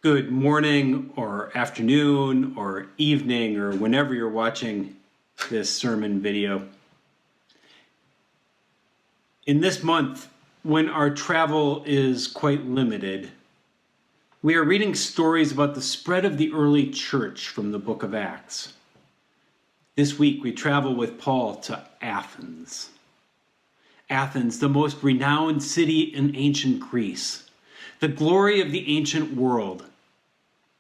Good morning or afternoon or evening or whenever you're watching this sermon video. In this month, when our travel is quite limited, we are reading stories about the spread of the early church from the book of Acts. This week, we travel with Paul to Athens. Athens, the most renowned city in ancient Greece, the glory of the ancient world.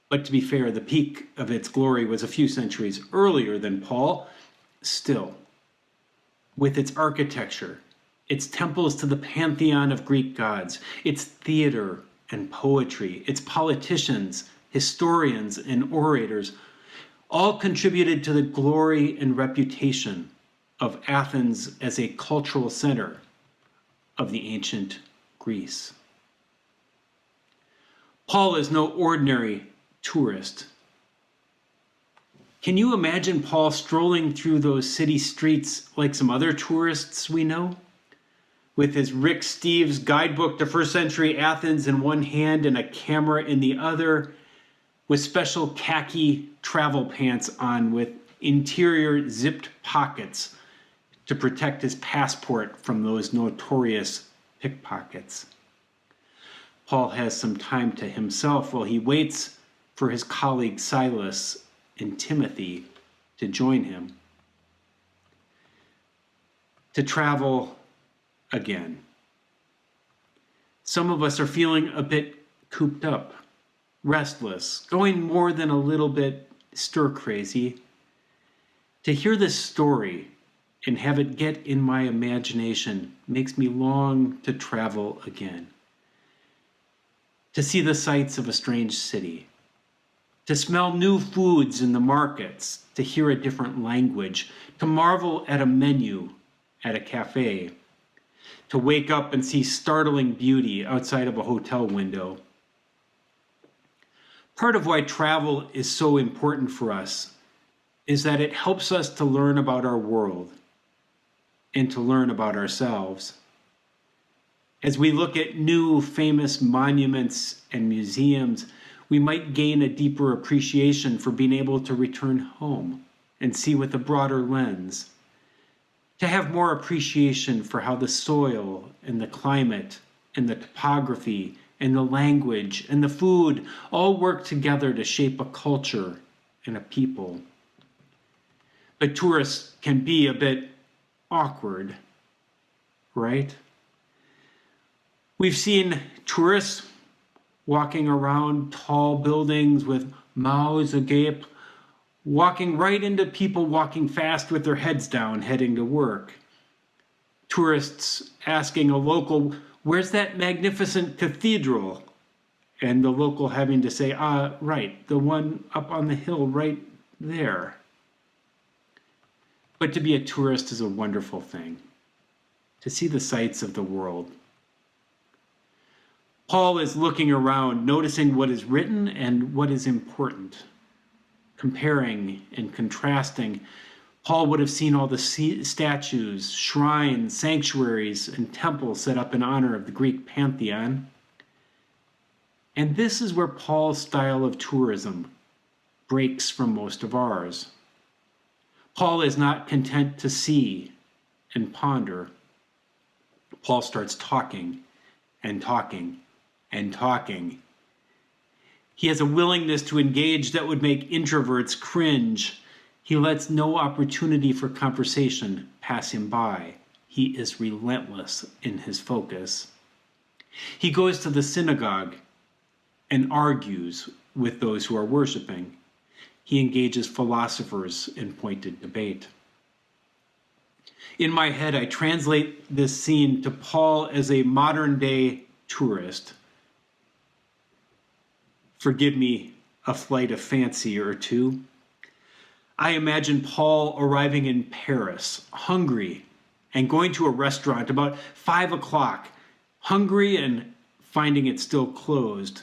But to be fair, the peak of its glory was a few centuries earlier than Paul. Still, with its architecture, its temples to the pantheon of Greek gods, its theater and poetry, its politicians, historians, and orators, all contributed to the glory and reputation of Athens as a cultural center of the ancient Greece. Paul is no ordinary tourist. Can you imagine Paul strolling through those city streets like some other tourists we know? With his Rick Steves guidebook to first century Athens in one hand and a camera in the other, with special khaki travel pants on with interior zipped pockets to protect his passport from those notorious pickpockets. Paul has some time to himself while he waits for his colleague Silas and Timothy to join him. To travel again. Some of us are feeling a bit cooped up, restless, going more than a little bit stir-crazy. To hear this story and have it get in my imagination makes me long to travel again. To see the sights of a strange city, to smell new foods in the markets, to hear a different language, to marvel at a menu at a cafe, to wake up and see startling beauty outside of a hotel window. Part of why travel is so important for us is that it helps us to learn about our world and to learn about ourselves. As we look at new famous monuments and museums, we might gain a deeper appreciation for being able to return home and see with a broader lens. To have more appreciation for how the soil and the climate and the topography and the language and the food all work together to shape a culture and a people. But tourists can be a bit awkward, right? We've seen tourists walking around tall buildings with mouths agape, walking right into people walking fast with their heads down, heading to work. Tourists asking a local, "Where's that magnificent cathedral?" And the local having to say, right, the one up on the hill right there. But to be a tourist is a wonderful thing, to see the sights of the world. Paul is looking around, noticing what is written and what is important. Comparing and contrasting, Paul would have seen all the statues, shrines, sanctuaries, and temples set up in honor of the Greek pantheon. And this is where Paul's style of tourism breaks from most of ours. Paul is not content to see and ponder. Paul starts talking and talking and talking. He has a willingness to engage that would make introverts cringe. He lets no opportunity for conversation pass him by. He is relentless in his focus. He goes to the synagogue and argues with those who are worshiping. He engages philosophers in pointed debate. In my head, I translate this scene to Paul as a modern-day tourist. Forgive me a flight of fancy or two. I imagine Paul arriving in Paris, hungry, and going to a restaurant about 5 o'clock, hungry and finding it still closed.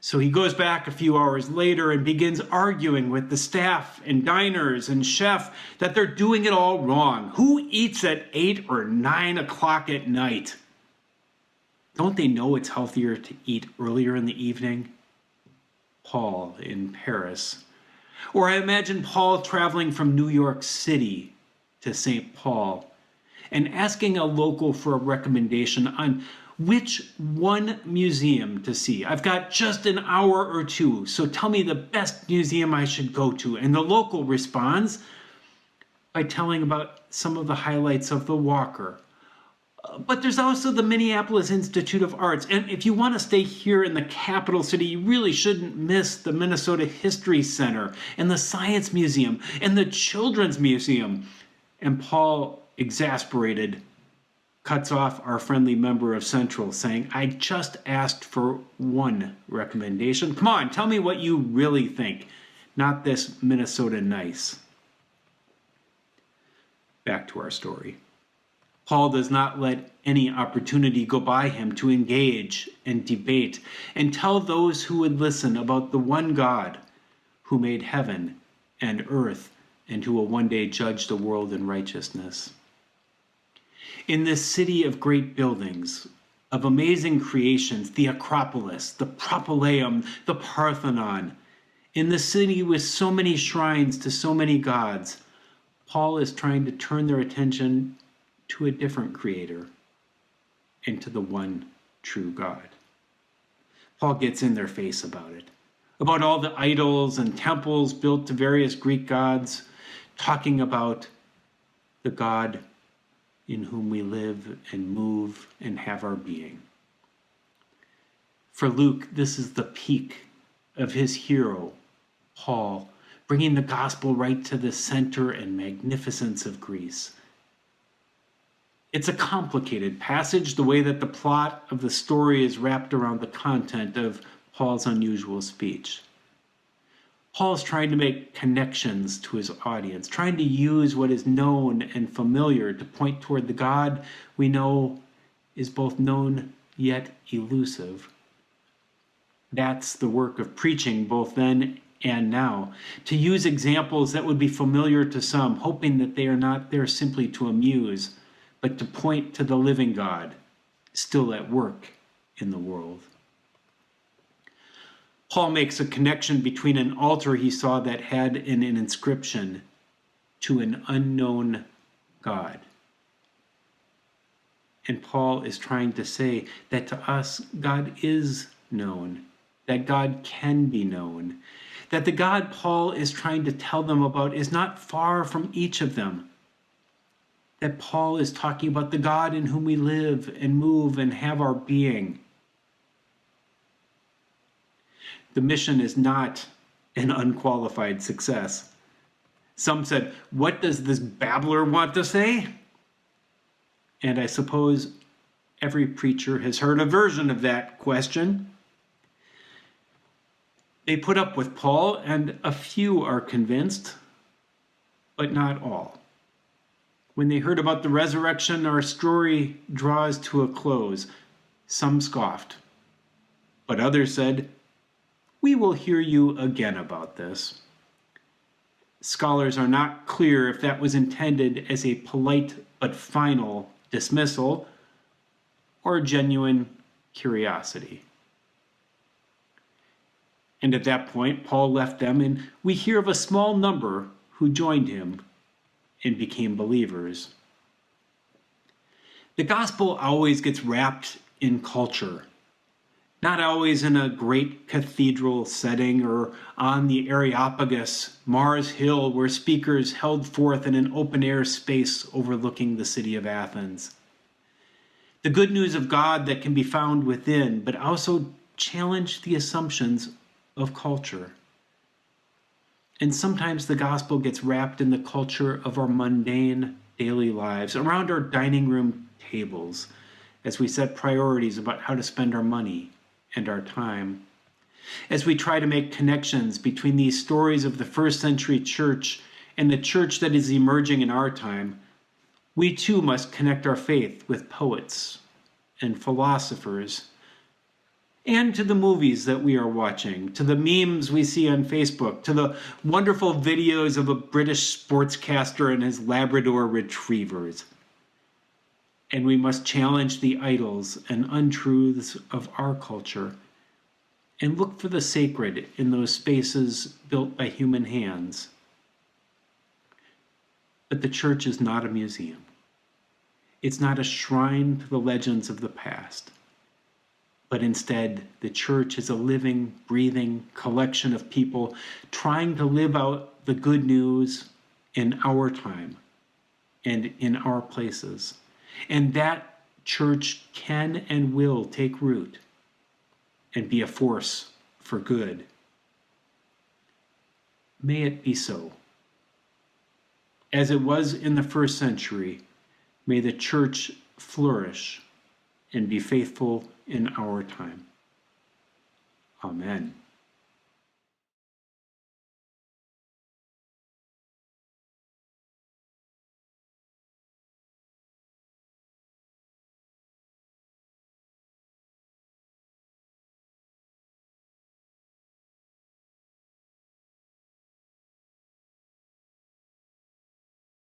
So he goes back a few hours later and begins arguing with the staff and diners and chef that they're doing it all wrong. Who eats at 8 or 9 o'clock at night? Don't they know it's healthier to eat earlier in the evening? Paul in Paris. Or I imagine Paul traveling from New York City to St. Paul and asking a local for a recommendation on which one museum to see. I've got just an hour or two, so tell me the best museum I should go to. And the local responds by telling about some of the highlights of the Walker. But there's also the Minneapolis Institute of Arts. And if you want to stay here in the capital city, you really shouldn't miss the Minnesota History Center and the Science Museum and the Children's Museum. And Paul, exasperated, cuts off our friendly member of Central, saying, I just asked for one recommendation. Come on, tell me what you really think, not this Minnesota nice. Back to our story. Paul does not let any opportunity go by him to engage and debate and tell those who would listen about the one God who made heaven and earth and who will one day judge the world in righteousness. In this city of great buildings, of amazing creations, the Acropolis, the Propylaeum, the Parthenon, in the city with so many shrines to so many gods, Paul is trying to turn their attention to a different creator and to the one true God. Paul gets in their face about it, about all the idols and temples built to various Greek gods, talking about the God in whom we live and move and have our being. For Luke, this is the peak of his hero, Paul, bringing the gospel right to the center and magnificence of Greece. It's a complicated passage, the way that the plot of the story is wrapped around the content of Paul's unusual speech. Paul's trying to make connections to his audience, trying to use what is known and familiar to point toward the God we know is both known yet elusive. That's the work of preaching both then and now, to use examples that would be familiar to some, hoping that they are not there simply to amuse, but to point to the living God still at work in the world. Paul makes a connection between an altar he saw that had an inscription to an unknown God. And Paul is trying to say that to us, God is known, that God can be known, that the God Paul is trying to tell them about is not far from each of them, that Paul is talking about the God in whom we live and move and have our being. The mission is not an unqualified success. Some said, what does this babbler want to say? And I suppose every preacher has heard a version of that question. They put up with Paul, and a few are convinced, but not all. When they heard about the resurrection, our story draws to a close. Some scoffed, but others said, we will hear you again about this. Scholars are not clear if that was intended as a polite but final dismissal or genuine curiosity. And at that point, Paul left them, and we hear of a small number who joined him and became believers. The gospel always gets wrapped in culture. Not always in a great cathedral setting or on the Areopagus, Mars Hill, where speakers held forth in an open-air space overlooking the city of Athens. The good news of God that can be found within, but also challenge the assumptions of culture. And sometimes the gospel gets wrapped in the culture of our mundane daily lives, around our dining room tables, as we set priorities about how to spend our money and our time. As we try to make connections between these stories of the first century church and the church that is emerging in our time, we too must connect our faith with poets and philosophers, and to the movies that we are watching, to the memes we see on Facebook, to the wonderful videos of a British sportscaster and his Labrador retrievers. And we must challenge the idols and untruths of our culture and look for the sacred in those spaces built by human hands. But the church is not a museum. It's not a shrine to the legends of the past. But instead, the church is a living, breathing collection of people trying to live out the good news in our time and in our places. And that church can and will take root and be a force for good. May it be so. As it was in the first century, may the church flourish and be faithful in our time. Amen.